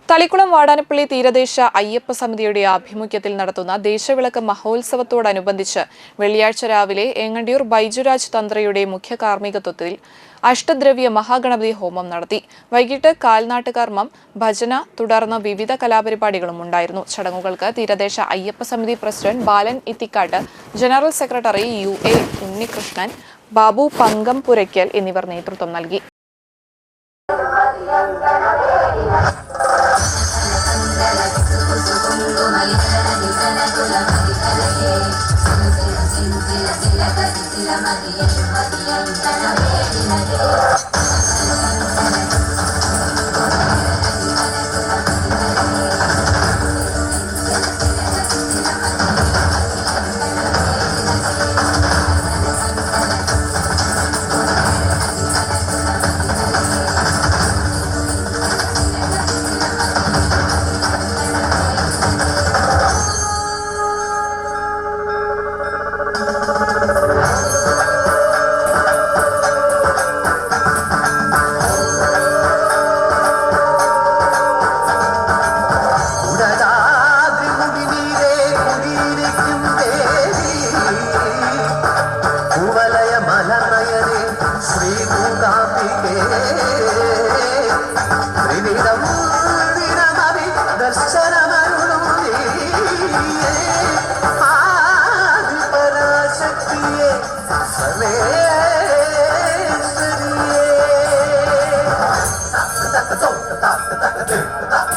തളിക്കുളം വാടാനപ്പള്ളി തീരദേശ അയ്യപ്പ സമിതിയുടെ ആഭിമുഖ്യത്തിൽ നടത്തുന്ന ദേശവിളക്ക് മഹോത്സവത്തോടനുബന്ധിച്ച് വെള്ളിയാഴ്ച രാവിലെ ഏങ്ങണ്ടിയൂർ ബൈജുരാജ് തന്ത്രിയുടെ മുഖ്യ കാർമ്മികത്വത്തിൽ അഷ്ടദ്രവ്യ മഹാഗണപതി ഹോമം നടത്തി. വൈകിട്ട് കാൽനാട്ട് കർമ്മം, ഭജന, തുടർന്ന് വിവിധ കലാപരിപാടികളും ഉണ്ടായിരുന്നു. ചടങ്ങുകൾക്ക് തീരദേശ അയ്യപ്പ സമിതി president Balan Ithikkattu, general secretary UA Unnikrishnan, Babu Pankampurakkal എന്നിവർ നേതൃത്വം നൽകി. la